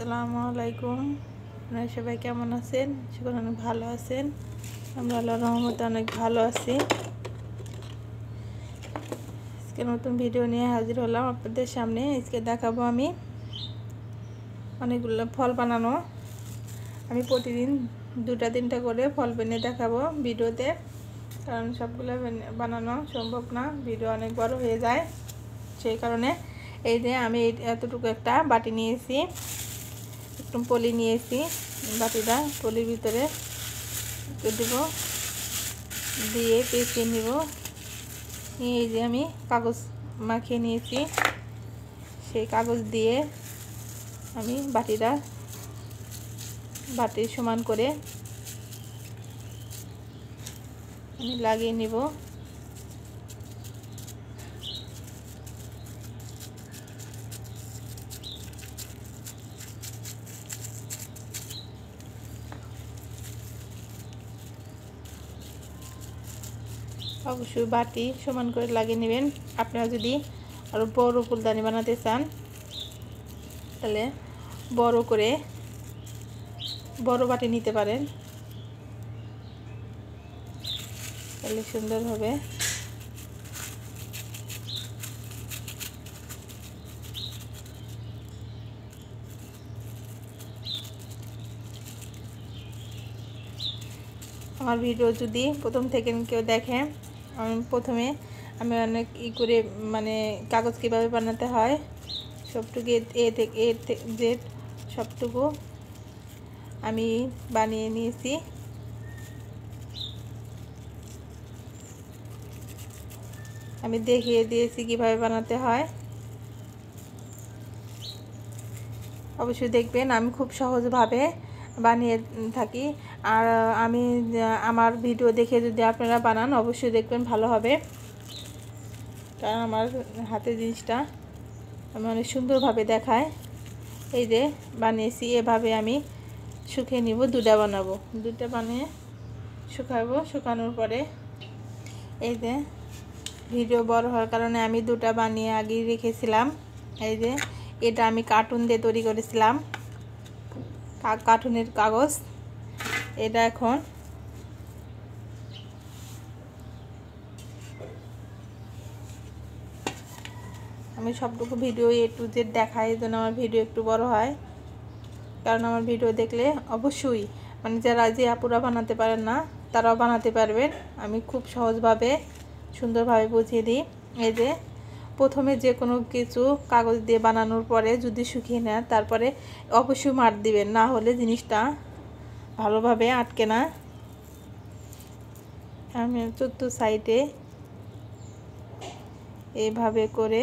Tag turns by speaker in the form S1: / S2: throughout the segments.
S1: আসসালামু আলাইকুম। আপনারা সবাই কেমন আছেন? সেখানে অনেক ভালো আছেন। আমরা আল্লাহর রহমতে অনেক ভালো আছি। আজকে নতুন ভিডিও নিয়ে হাজির হলাম আপনাদের সামনে। আজকে দেখাবো আমি অনেকগুলো ফল বানানো। আমি প্রতিদিন 2-3টা করে ফল বানিয়ে দেখাবো ভিডিওতে, কারণ সবগুলো বানানো সম্ভব না, ভিডিও অনেক বড় হয়ে যায়। সেই কারণে এই যে আমি এতটুকু একটা বাটি নিয়েছি, একটু পলি নিয়েছি। বাটিটা পলির ভিতরে দেব, দিয়ে পেঁচিয়ে নিব। এই যে আমি কাগজ মাখিয়ে নিয়েছি, সেই কাগজ দিয়ে আমি বাটির সমান করে আমি লাগিয়ে নিব। অবশ্যই বাটি সমান করে লাগিয়ে নেবেন। আপনারা যদি আরও বড় ফুলদানি বানাতে চান তাহলে বড় বাটি নিতে পারেন, তাহলে সুন্দর হবে। আমার ভিডিও যদি প্রথম থেকে কেউ দেখে, প্রথমে আমি অনেক করে কাগজ কীভাবে বানাতে হয় সবটুকু এ থেকে জেড সবটুকু আমি বানিয়ে নিয়েছি। আমি দেখিয়ে দিয়েছি কিভাবে বানাতে হয়। অবশ্যই দেখবেন আমি খুব সহজভাবে বানিয়ে থাকি। আর আমার ভিডিও দেখে যদি আপনারা বানান অবশ্যই দেখবেন ভালো হবে, কারণ আমার হাতে জিনিসটা আমি অনেক সুন্দরভাবে দেখায়। এই যে বানিয়েছি, এভাবে আমি শুকিয়ে নিব। 2টা বানাবো, 2টা বানিয়ে শুকাবো। শুকানোর পরে এই যে ভিডিও বড় হওয়ার কারণে আমি 2টা বানিয়ে আগেই রেখেছিলাম। এই যে এটা আমি কার্টুন দিয়ে তৈরি করেছিলাম, কার্টুনের কাগজ। এটা এখন আমি সবটুকু ভিডিও A to Z দেখাই, এই জন্য আমার ভিডিও একটু বড় হয়। কারণ আমার ভিডিও দেখলে অবশ্যই যারা আপুরা বানাতে পারেন না তারাও বানাতে পারবেন। আমি খুব সহজভাবে সুন্দরভাবে বুঝিয়ে দিই। এই যে প্রথমে যে কোনো কিছু কাগজ দিয়ে বানানোর পরে যদি শুকিয়ে নেয় তারপরে অবশ্যই মার দিবেন, না হলে জিনিসটা ভালোভাবে আটকে না। আমি 4 সাইডে এইভাবে করে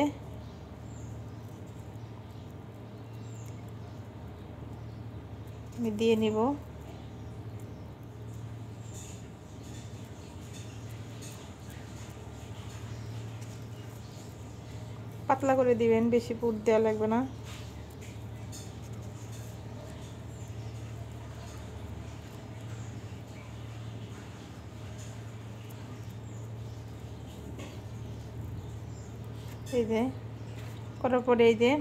S1: আমি দিয়ে নিব। পাতলা করে দিবেন, বেশি পুর দেওয়া লাগবে না। এই যে করার পরে এই যে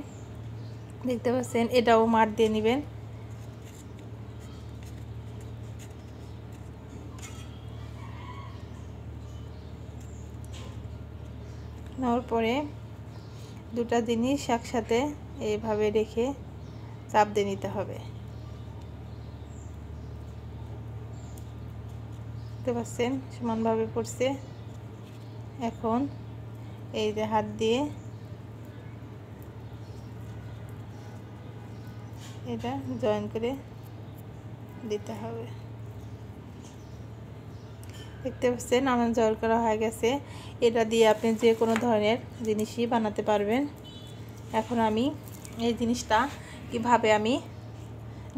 S1: দেখতে পাচ্ছেন, এটাও মার দিয়ে নেবেন। নেওয়ার পরে 2টা জিনিস একসাথে এইভাবে রেখে চাপ দিয়ে নিতে হবে। দেখতে পাচ্ছেন সমানভাবে পড়ছে। এখন এই যে হাত দিয়ে এটা জয়েন করে দিতে হবে। দেখতে পাচ্ছেন আমার জয়েন করা হয়ে গেছে। এটা দিয়ে আপনি যে কোনো ধরনের জিনিসই বানাতে পারবেন। এখন আমি এই জিনিসটা কিভাবে আমি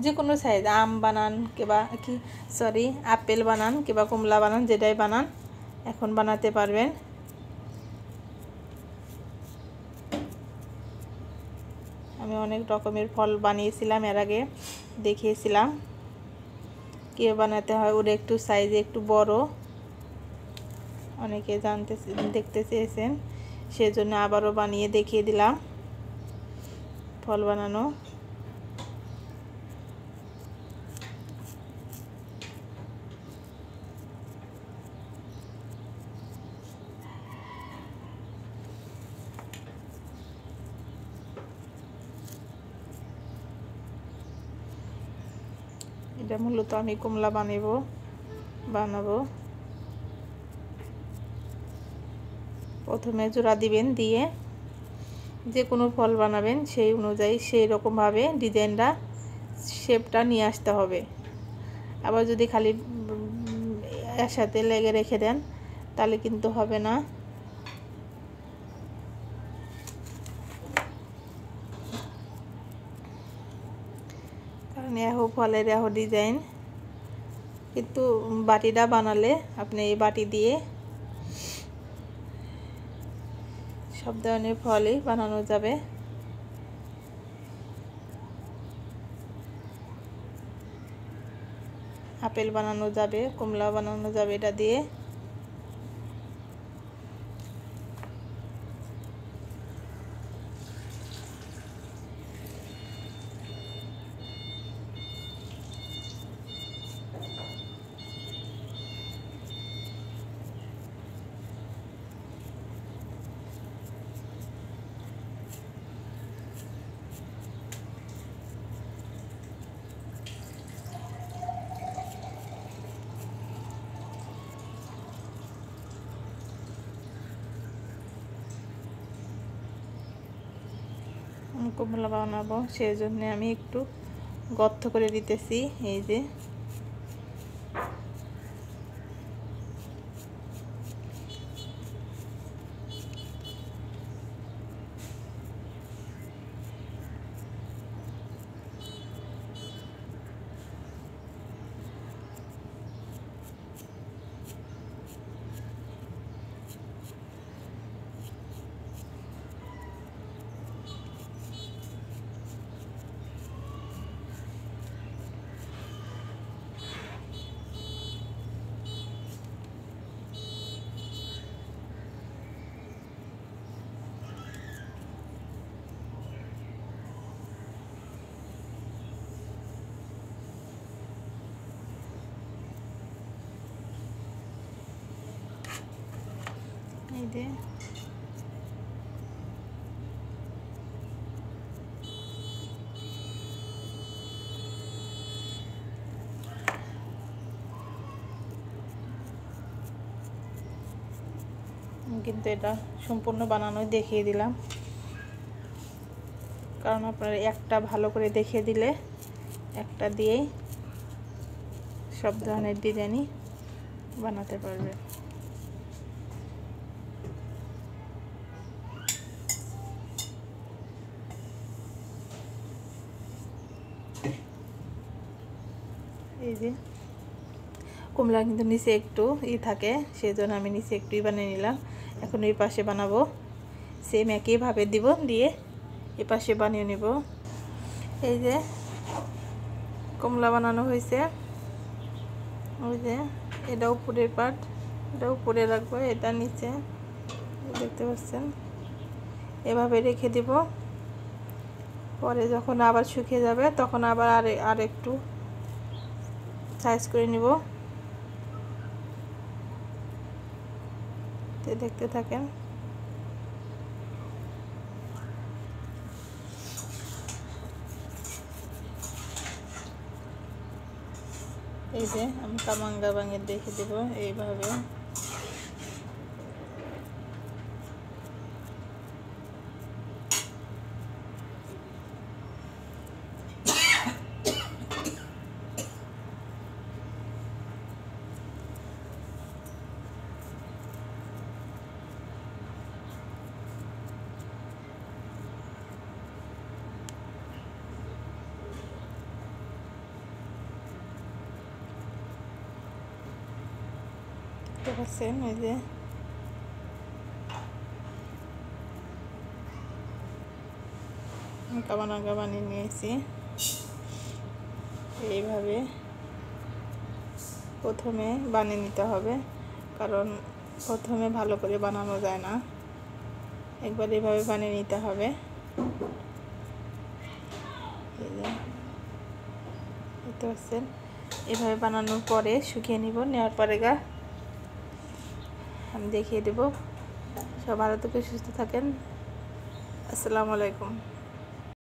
S1: যে কোনো সাইজ, আম বানান কিংবা আপেল বানান কিংবা কমলা বানান, যেটাই বানান এখন বানাতে পারবেন। আমি অনেক রকমের ফল বানিয়েছিলাম, এর আগে দেখিয়েছিলাম কীভাবে বানাতে হয়। ওরা একটু সাইজে একটু বড়, অনেকে দেখতে চেয়েছেন, সেজন্য আবারও বানিয়ে দেখিয়ে দিলাম ফল বানানো। এটা মূলত আমি কমলা বানাবো। প্রথমে জোড়া দিবেন, দিয়ে যে কোনো ফল বানাবেন সেই অনুযায়ী সেই রকমভাবে ডিজাইনটা শেপটা নিয়ে আসতে হবে। আবার যদি খালি এর সাথে লেগে রেখে দেন তাহলে কিন্তু হবে না। কারণ এহো ফলের এহো ডিজাইন, কিন্তু বাটিটা বানালে আপনি এই বাটি দিয়ে সব ধরনের ফলই বানানো যাবে। আপেল বানানো যাবে, কমলা বানানো যাবে এটা দিয়ে। কমলা বানাবো, সেই জন্য আমি একটু গর্ত করে দিতেছি। এই যে কিন্তু এটা সম্পূর্ণ বানানোই দেখিয়ে দিলাম, কারণ আপনারা একটা ভালো করে দেখিয়ে দিলে একটা দিয়েই সব ধরনের ডিজাইনই বানাতে পারবে। এই যে কমলা কিন্তু নিচে একটু থাকে, সেই জন্য আমি নিচে একটুই বানিয়ে নিলাম। এখন এই পাশে বানাবো, সেম একইভাবে দিব, দিয়ে এ পাশে বানিয়ে নেব। এই যে কমলা বানানো হয়েছে, ওই যে এটা উপরের পার্ট, এটা উপরে রাখবো, এটা নিচে, দেখতে পাচ্ছেন। এভাবে রেখে দিব, পরে যখন আবার শুকিয়ে যাবে তখন আবার আর একটু সাইজ করে নিব। দেখতে থাকেন। এই যে আমি কামাঙ্গা বাঙিয়ে দেখে দেব এইভাবে। দেখতে পাচ্ছেন, এই যে কামাঙ্গা বানিয়ে নিয়েছি। এইভাবে প্রথমে বানিয়ে নিতে হবে, কারণ প্রথমে ভালো করে বানানো যায় না, একবার এইভাবে বানিয়ে নিতে হবে। এই যে দেখতে পাচ্ছেন, এভাবে বানানোর পরে শুকিয়ে নিব, নেওয়ার পরে আমি দেখিয়ে দেব। সব ভালো থেকে সুস্থ থাকেন। আসসালামু আলাইকুম।